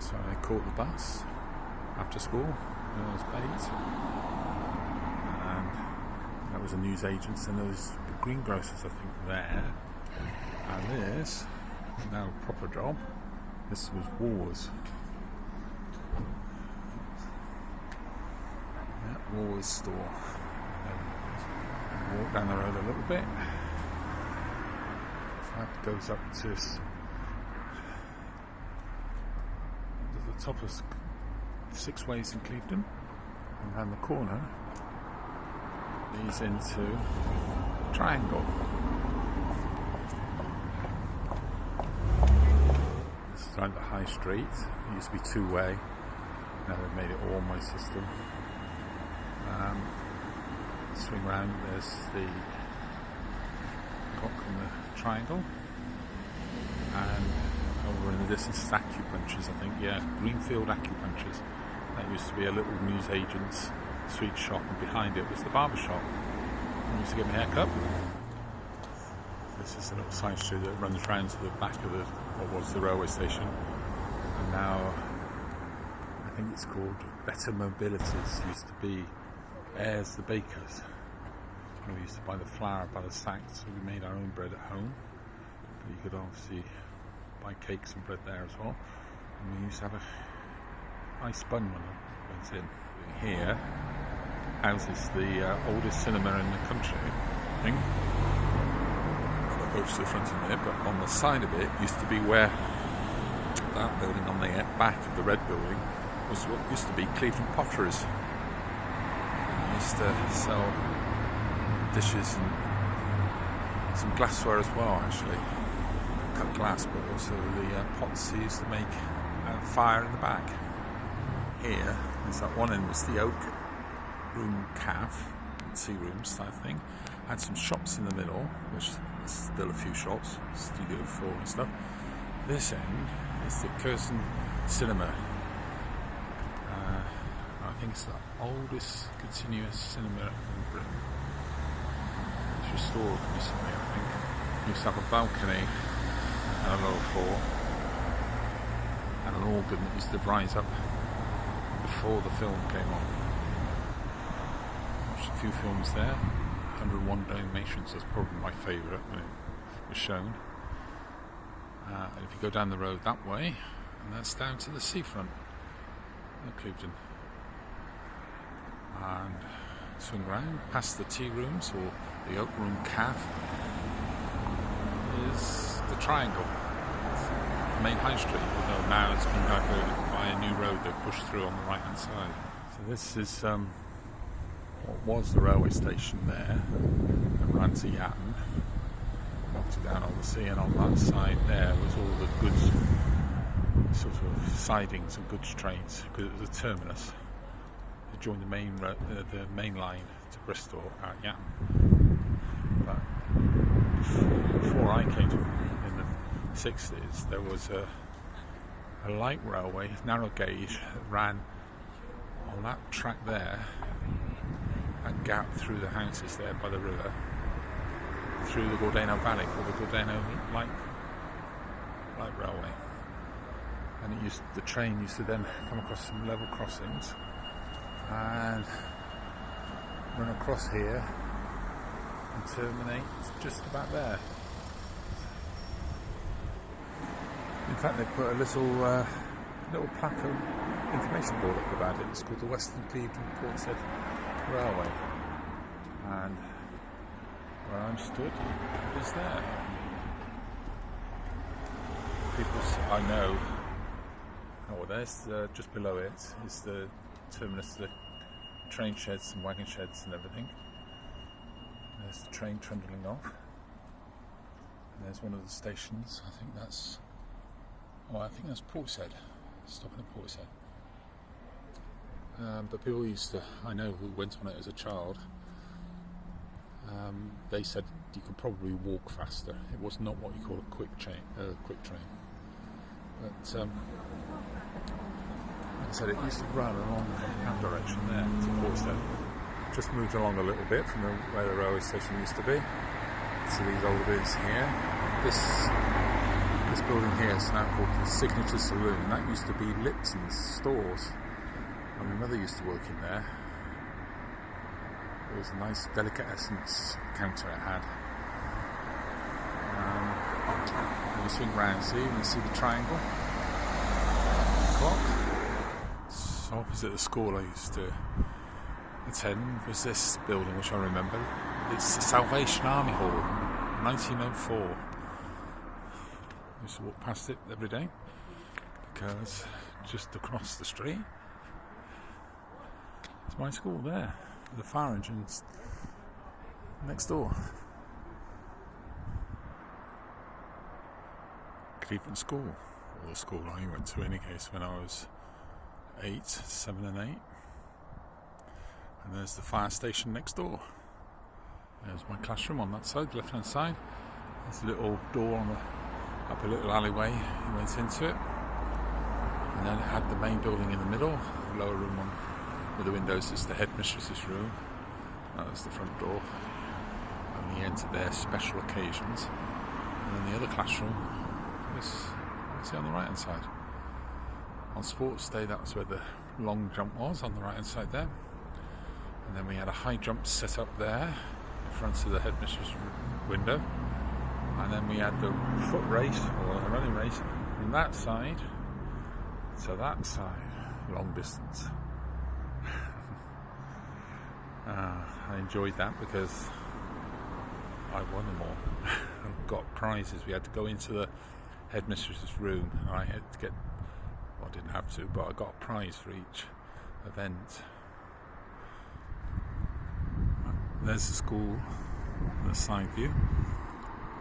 So I caught the bus after school when I was 8, and that was a newsagent's, and there was the greengrocers, I think, there. And this, now a proper job, this was Woolworths. Yeah, Woolworths store. And then walk down the road a little bit. That goes up to the top of 6 Ways in Clevedon, and around the corner leads into a triangle. This is like the high street. It used to be 2-way. Now they've made it all one-way system. Swing round, there's the clock and the triangle, and over in the distance is acupunctures, I think, yeah, Greenfield acupunctures. That used to be a little newsagent's sweet shop, and behind it was the barber shop. I used to get my hair cut. This is a little side street that runs round to the back of what was the railway station, and now I think it's called Better Mobilities. Used to be Ayres the Bakers. We used to buy the flour by the sack, so we made our own bread at home. But you could obviously buy cakes and bread there as well. And we used to have a nice bun when I went in. Here houses the oldest cinema in the country, I think. I'll approach to the front in a minute, but on the side of it used to be where that building on the back of the red building was what used to be Clevedon Potteries. And used to sell dishes and some glassware as well, actually. Cut glass, but also the pots they used to make fire in the back. Here, there's that one end was the oak room cav, tea rooms, I think. Had some shops in the middle, which there's still a few shops, Studio 4 and stuff. This end is the Curzon Cinema. I think it's the oldest continuous cinema in Britain. It's restored recently, I think. It used to have a balcony and a lower floor, and an organ that used to rise up before the film came on. Watched a few films there. 101 Dalmatians was probably my favourite when it was shown. And if you go down the road that way, and that's down to the seafront of Clevedon, and swing round past the tea rooms or the oak room cav is the triangle. It's the main high street, although now it's been diverted by a new road they've pushed through on the right hand side. So this is what was the railway station there, and ran to Yatton, to down on the sea, and on that side there was all the goods sort of sidings and goods trains, because it was a terminus. They joined the main line to Bristol at Yatton. But before I came to in the 60s, there was a light railway, narrow gauge, that ran on that track there, that gap through the houses there by the river, through the Gordano Valley, called the Gordano Light Railway. And the train used to then come across some level crossings and run across here and terminate just about there. In fact, they put a little platform information board up about it. It's called the Weston-super-Mare Railway, and where I'm stood is there. People I know. Oh, well, there's just below it is the terminus to the train sheds and wagon sheds and everything. There's the train trundling off, and there's one of the stations. I think that's Portishead, stopping at Portishead. But people I know who went on it as a child, they said you could probably walk faster. It was not what you call a quick train. But like I said, it used to run along that direction there to Portishead. Just moved along a little bit from where the railway station used to be to these old bits here. This This building here is now called the Signature Saloon. That used to be Lipton's stores. And my mother used to work in there. It was a nice delicatessens counter it had. And you swing round, see, you can see the triangle. Clock. So opposite the school I used to attend was this building, which I remember. It's the Salvation Army Hall, 1904. I used to walk past it every day because just across the street is my school there, with the fire engines next door. Clevedon School, or the school I went to in any case when I was 7 and 8. And there's the fire station next door. There's my classroom on that side, left hand side. There's a little door on up a little alleyway. You went into it, and then it had the main building in the middle. The lower room on with the windows is the headmistress's room. That was the front door. Only entered there special occasions. And then the other classroom is see on the right hand side. On sports day, that was where the long jump was, on the right hand side there. And then we had a high jump set up there in front of the headmistress' window. And then we had the foot race, or a running race, from that side to that side, long distance. I enjoyed that because I won them all and got prizes. We had to go into the headmistress's room, and I had to get, well, I didn't have to, but I got a prize for each event. There's the school, the side view.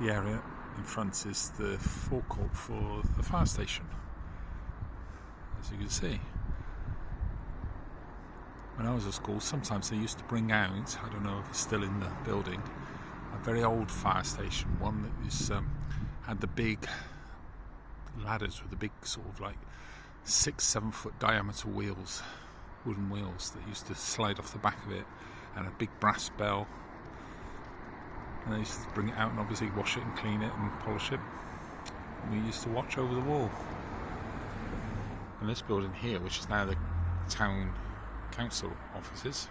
The area in front is the forecourt for the fire station, as you can see. When I was at school, sometimes they used to bring out, I don't know if it's still in the building, a very old fire station, one that is, had the big ladders with the big sort of like 6-7 foot diameter wheels, wooden wheels that used to slide off the back of it, and a big brass bell. And they used to bring it out and obviously wash it and clean it and polish it. And we used to watch over the wall. And this building here, which is now the town council offices,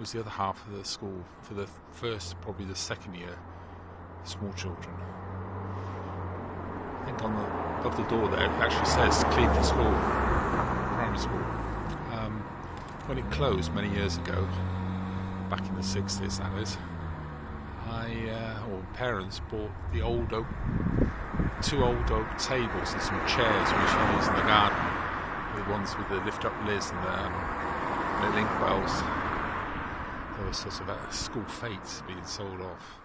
was the other half of the school for the first, probably the second year, small children. I think on the above the door there it actually says Clevedon School, primary school. When it closed many years ago, back in the 60s that is, parents bought the two old oak tables and some chairs which we used in the garden, the ones with the lift up lids and the little inkwells. They were sort of at a school fete being sold off.